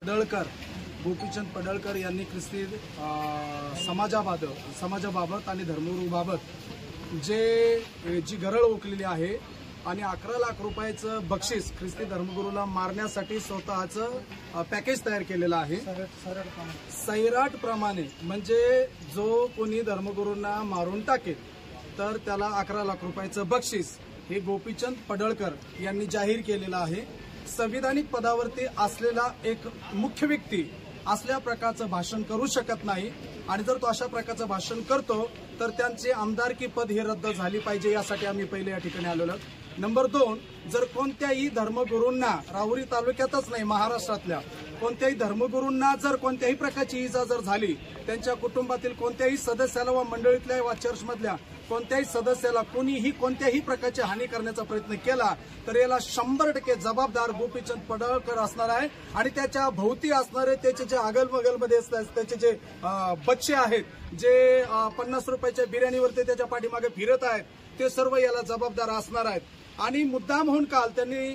पडळकर, गोपीचंद पडळकर यांनी ख्रिस्ती समाजाबाबत आणि धर्मगुरूबाबत जी गरळ ओकलेली आहे आणि 11 लाख रुपयाचं बक्षीस ख्रिस्ती धर्मगुरूला मारण्यासाठी स्वतःचं पॅकेज तयार केलेलं आहे। सैराट प्रमाणे म्हणजे जो कोणी धर्मगुरूंना मारून टाकेल तर त्याला 11 लाख रुपयाचं बक्षीस हे गोपीचंद पडळकर यांनी जाहीर केलेलं आहे। संविधानिक पदावरती असलेला एक मुख्य व्यक्ती असल्या प्रकारचं भाषण करू शकत नाही आणि जर तो अशा प्रकारचं भाषण करतो तर त्यांचे आमदारकी पद हे रद्द झाली पाहिजे, यासाठी आम्ही पहिले या ठिकाणी आलेलो आहोत। नंबर 2, जर कोणत्याही धर्मगुरूंना राहुरी तालुक्यातच नाही महाराष्ट्रातल्या कोणत्याही धर्मगुरूंना जर कोणत्याही प्रकारची इजा जर झाली, त्यांच्या कुटुंबातील कोणत्याही सदस्याला वा मंडळीतल्या वा चर्चमधल्या कोणत्याही सदस्याला कोणीही कोणत्याही प्रकारची हानी करण्याचा प्रयत्न केला तर याला 100% जबाबदार गोपीचंद पडळकर असणार आहे आणि त्याच्या भोवती असणारे त्याचे जे अगलबगलमध्ये त्याचे जे बच्चे आहेत जे 50 रुपयाच्या बिर्याणीवरती त्याच्या पाठीमागे फिरत आहेत ते सर्व याला जबाबदार असणार आहेत। आणि मुद्दाम होऊन काल त्यांनी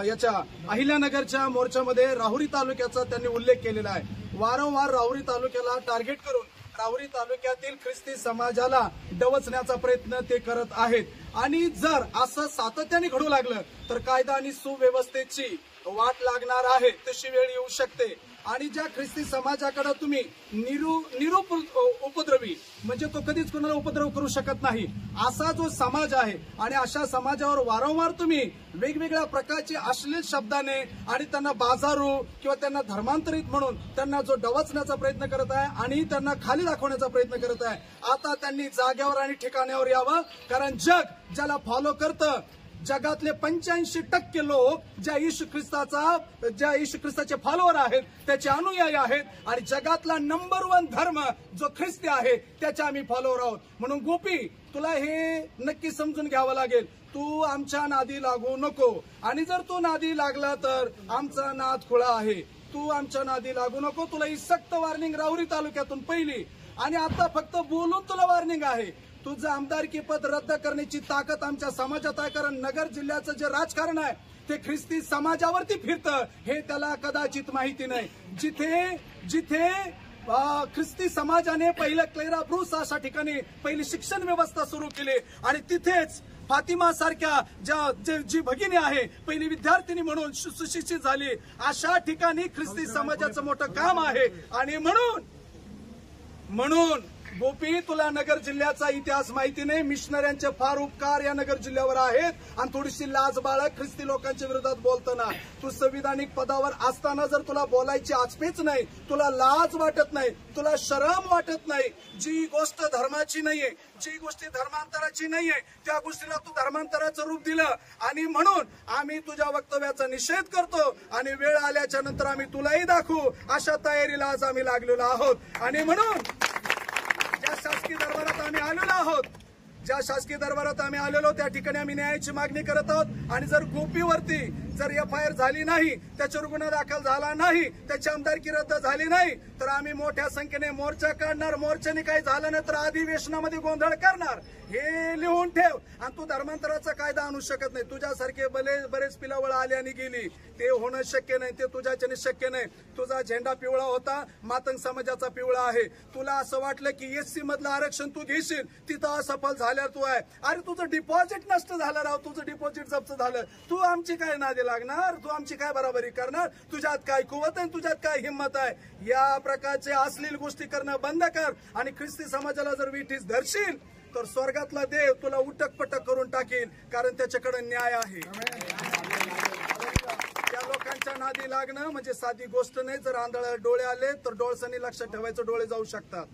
याच्या अहिल्यानगरच्या मोर्चामध्ये राहुरी तालुक्याचा त्यांनी उल्लेख केलेला आहे। वारंवार राहुरी तालुक्याला टार्गेट करून राहुरी तालुक्यातील ख्रिस्ती समाजाला डवचण्याचा प्रयत्न ते करत आहेत आणि जर असं सातत्याने घडू लागलं तर कायदा आणि सुव्यवस्थेची वाट लागणार आहे, तशी वेळ येऊ शकते। आणि ज्या ख्रिस्ती समाजाकडे तुम्ही उपद्रवी म्हणजे तो कधीच कोणाला उपद्रव करू शकत नाही असा जो समाज आहे आणि अशा समाजावर वारंवार तुम्ही वेगवेगळ्या प्रकारचे अश्लील शब्दाने आणि त्यांना बाजारू किंवा त्यांना धर्मांतरित म्हणून त्यांना जो डवचण्याचा प्रयत्न करत आहे आणि त्यांना खाली दाखवण्याचा प्रयत्न करत आहे, आता त्यांनी जाग्यावर आणि ठिकाणावर यावं, कारण जग ज्याला फॉलो करतं, जगातले 85% लोक ज्या येशू ख्रिस्ताचे फॉलोअर आहेत, त्याचे अनुयायी आहेत आणि जगातला नंबर 1 धर्म जो ख्रिस्ती आहे त्याचे आम्ही फॉलोअर आहोत। म्हणून गोपी, तुला हे नक्की समजून घ्यावं लागेल, तू आमच्या नादी लागू नको आणि जर तू नादी लागला तर आमचा नाद खुळा आहे। तू आमच्या नादी लागू नको, तुला ही सक्त वॉर्निंग राहुरी तालुक्यातून पहिली आणि आता फक्त बोलून तुला वॉर्निंग आहे। तुझं आमदारकी पद रद्द करण्याची ताकद आमच्या समाजात आहे, कारण नगर जिल्ह्याचं जे राजकारण आहे ते ख्रिस्ती समाजावरती फिरतं हे त्याला कदाचित माहिती नाही। जिथे ख्रिस्ती समाजाने पहिलं क्लेरा ब्रूस अशा ठिकाणी पहिली शिक्षण व्यवस्था सुरू केली आणि तिथेच फातिमा सारख्या जी भगिनी आहे पहिली विद्यार्थिनी म्हणून सुशिक्षित झाली, अशा ठिकाणी ख्रिस्ती समाजाचं मोठं काम आहे। आणि म्हणून गोपी, तुला नगर जिल्ह्याचा इतिहास माहिती नाही, मिशनऱ्यांचे फार उपकार या नगर जिल्ह्यावर आहेत आणि थोडीशी लाज बाळग ख्रिस्ती लोकांच्या विरोधात बोलताना। तू संविधानिक पदावर असताना जर तुला बोलायची आचपेच नाही, तुला लाज वाटत नाही, तुला शरम वाटत नाही, जी गोष्ट धर्माची नाहीये, जी गोष्टी धर्मांतराची नाहीये त्या गोष्टीला तू धर्मांतराचं रूप दिलं आणि म्हणून आम्ही तुझ्या वक्तव्याचा निषेध करतो आणि वेळ आल्याच्या नंतर आम्ही तुलाही दाखवू अशा तयारीला आज आम्ही लागलेलो आहोत। आणि म्हणून ज्या शासकीय दरबारात आम्ही आलेलो त्या ठिकाणी आम्ही न्यायाची मागणी करत आहोत आणि जर गोपीवरती जर FIR झाली नाही, त्याच्यावर गुन्हा दाखल झाला नाही, त्याची आमदारकी रद्द झाली नाही तर आम्ही मोठ्या संख्येने मोर्चा काढणार, मोर्चाने काही झालं नाही तर अधिवेशनामध्ये गोंधळ करणार, हे लिहून ठेव। आणि तू धर्मांतराचा कायदा आणू शकत नाही, तुझ्यासारखे बरेच पिलावळ आली आणि गेली, ते होणं शक्य नाही, ते तुझ्याच्याने शक्य नाही। तुझा झेंडा पिवळा होता, मातंग समाजाचा पिवळा आहे। तुला असं वाटलं की SC मधलं आरक्षण तू घेशील, तिथं असफल झाल्यावर तू आहे, अरे तुझं डिपॉझिट नष्ट झालं राव, तुझं डिपॉझिट जप्त झालं, तू आमची काय नादी लागणार, तू आमची काय बराबरी करणार, तुझ्यात काय कुवत आहे, तुझ्यात काय हिंमत आहे। या प्रकारचे अश्लील गोष्टी करणं बंद कर आणि ख्रिस्ती समाजाला जर विठीस धरशील तर स्वर्गातला देव तुला उटकपटक करून टाकील, कारण त्याच्याकडे न्याय आहे। त्या लोकांच्या नादी लागणं म्हणजे साधी गोष्ट नाही, जर आंधळ्याला डोळे आले तर डोळसानी लक्षात ठेवायचं, डोळे जाऊ शकतात,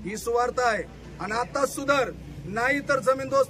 ही सुवार्थ आहे। आणि आता सुधर, नाही तर जमीन दोस्त